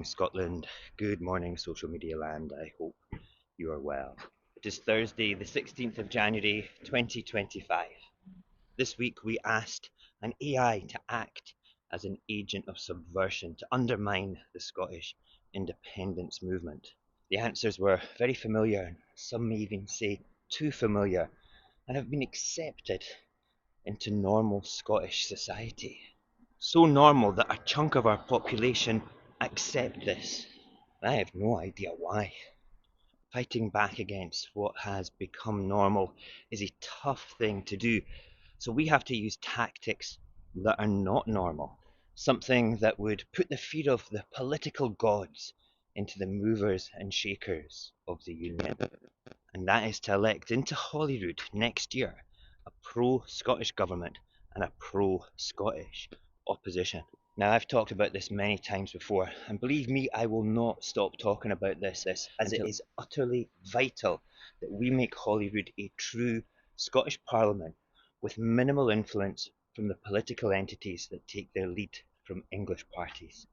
morning, Scotland. Good morning, social media land. I hope you are well. It is Thursday, the 16th of January, 2025. This week we asked an AI to act as an agent of subversion to undermine the Scottish independence movement. The answers were very familiar, some may even say too familiar, and have been accepted into normal Scottish society. So normal that a chunk of our population accept this. I have no idea why. Fighting back against what has become normal is a tough thing to do, so we have to use tactics that are not normal. Something that would put the fear of the political gods into the movers and shakers of the Union. And that is to elect into Holyrood next year a pro-Scottish government and a pro-Scottish opposition. Now, I've talked about this many times before, and believe me, I will not stop talking about this as it is utterly vital that we make Holyrood a true Scottish Parliament with minimal influence from the political entities that take their lead from English parties.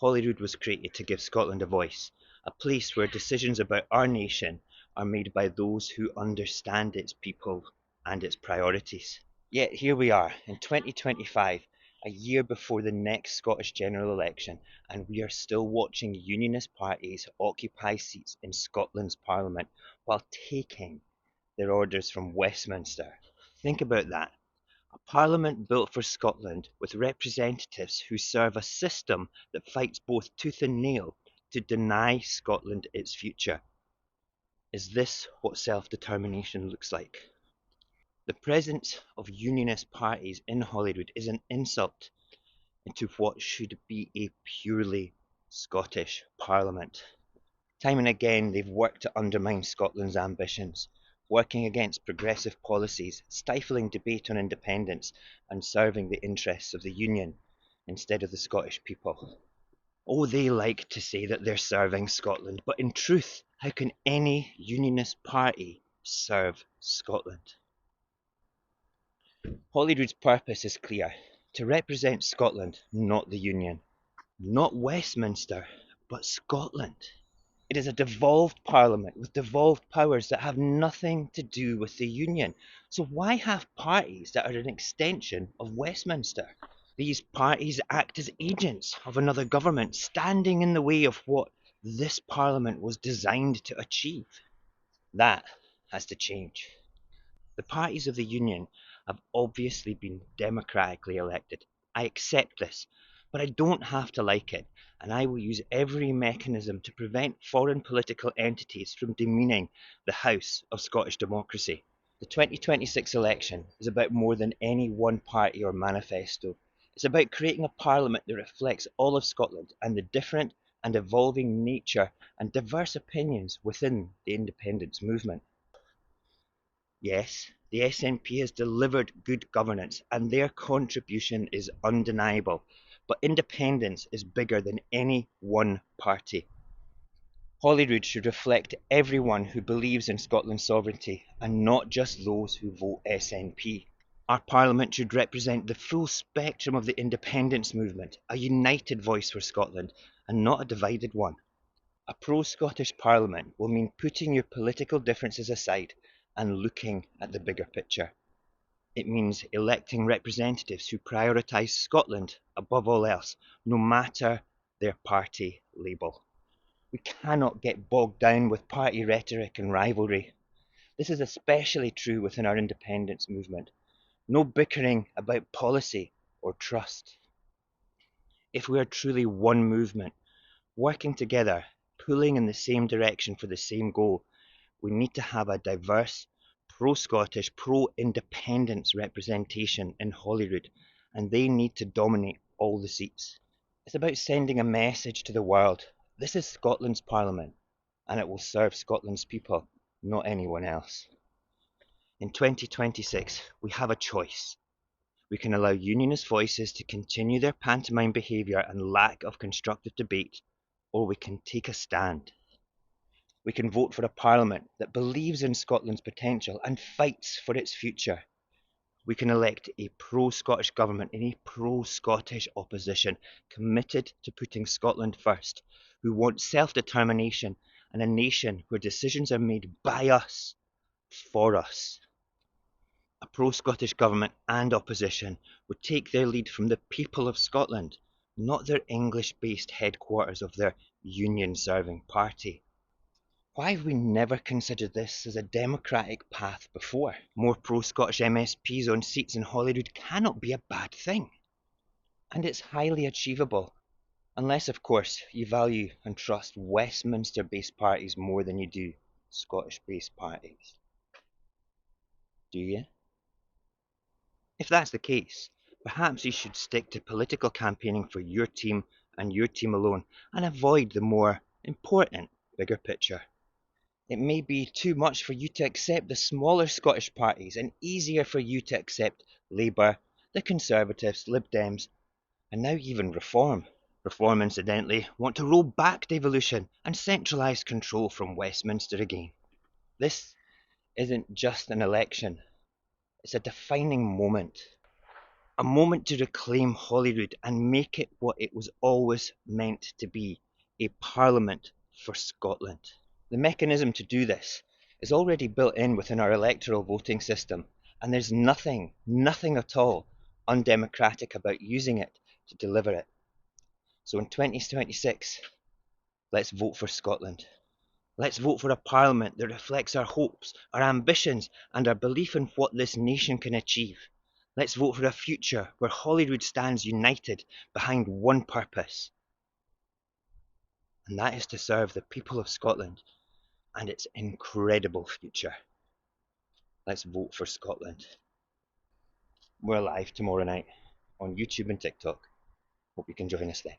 Holyrood was created to give Scotland a voice, a place where decisions about our nation are made by those who understand its people and its priorities. Yet here we are in 2025, a year before the next Scottish general election, and we are still watching Unionist parties occupy seats in Scotland's Parliament while taking their orders from Westminster. Think about that. A parliament built for Scotland with representatives who serve a system that fights both tooth and nail to deny Scotland its future. Is this what self-determination looks like? The presence of Unionist parties in Holyrood is an insult into what should be a purely Scottish Parliament. Time and again they've worked to undermine Scotland's ambitions, working against progressive policies, stifling debate on independence and serving the interests of the Union instead of the Scottish people. Oh, they like to say that they're serving Scotland, but in truth, how can any Unionist party serve Scotland? Holyrood's purpose is clear: to represent Scotland, not the Union. Not Westminster, but Scotland. It is a devolved parliament with devolved powers that have nothing to do with the Union. So why have parties that are an extension of Westminster? These parties act as agents of another government, standing in the way of what this parliament was designed to achieve. That has to change. The parties of the Union have obviously been democratically elected. I accept this, but I don't have to like it, and I will use every mechanism to prevent foreign political entities from demeaning the House of Scottish democracy. The 2026 election is about more than any one party or manifesto. It's about creating a parliament that reflects all of Scotland and the different and evolving nature and diverse opinions within the independence movement. Yes, the SNP has delivered good governance and their contribution is undeniable, but independence is bigger than any one party. Holyrood should reflect everyone who believes in Scotland's sovereignty and not just those who vote SNP. Our Parliament should represent the full spectrum of the independence movement, a united voice for Scotland and not a divided one. A pro-Scottish Parliament will mean putting your political differences aside and looking at the bigger picture. It means electing representatives who prioritise Scotland above all else, no matter their party label. We cannot get bogged down with party rhetoric and rivalry. This is especially true within our independence movement. No bickering about policy or trust. If we are truly one movement, working together, pulling in the same direction for the same goal, we need to have a diverse, pro-Scottish, pro-independence representation in Holyrood, and they need to dominate all the seats. It's about sending a message to the world. This is Scotland's Parliament, and it will serve Scotland's people, not anyone else. In 2026, we have a choice. We can allow Unionist voices to continue their pantomime behaviour and lack of constructive debate, or we can take a stand. We can vote for a Parliament that believes in Scotland's potential and fights for its future. We can elect a pro-Scottish government and a pro-Scottish opposition committed to putting Scotland first, who want self-determination and a nation where decisions are made by us, for us. A pro-Scottish government and opposition would take their lead from the people of Scotland, not their English-based headquarters of their union-serving party. Why have we never considered this as a democratic path before? More pro-Scottish MSPs on seats in Holyrood cannot be a bad thing. And it's highly achievable. Unless, of course, you value and trust Westminster-based parties more than you do Scottish-based parties. Do you? If that's the case, perhaps you should stick to political campaigning for your team and your team alone, and avoid the more important bigger picture. It may be too much for you to accept the smaller Scottish parties and easier for you to accept Labour, the Conservatives, Lib Dems, and now even Reform. Reform, incidentally, want to roll back devolution and centralise control from Westminster again. This isn't just an election, it's a defining moment. A moment to reclaim Holyrood and make it what it was always meant to be, a parliament for Scotland. The mechanism to do this is already built in within our electoral voting system, and there's nothing at all undemocratic about using it to deliver it. So in 2026, let's vote for Scotland. Let's vote for a parliament that reflects our hopes, our ambitions, and our belief in what this nation can achieve. Let's vote for a future where Holyrood stands united behind one purpose, and that is to serve the people of Scotland and its incredible future. Let's vote for Scotland. We're live tomorrow night on YouTube and TikTok. Hope you can join us then.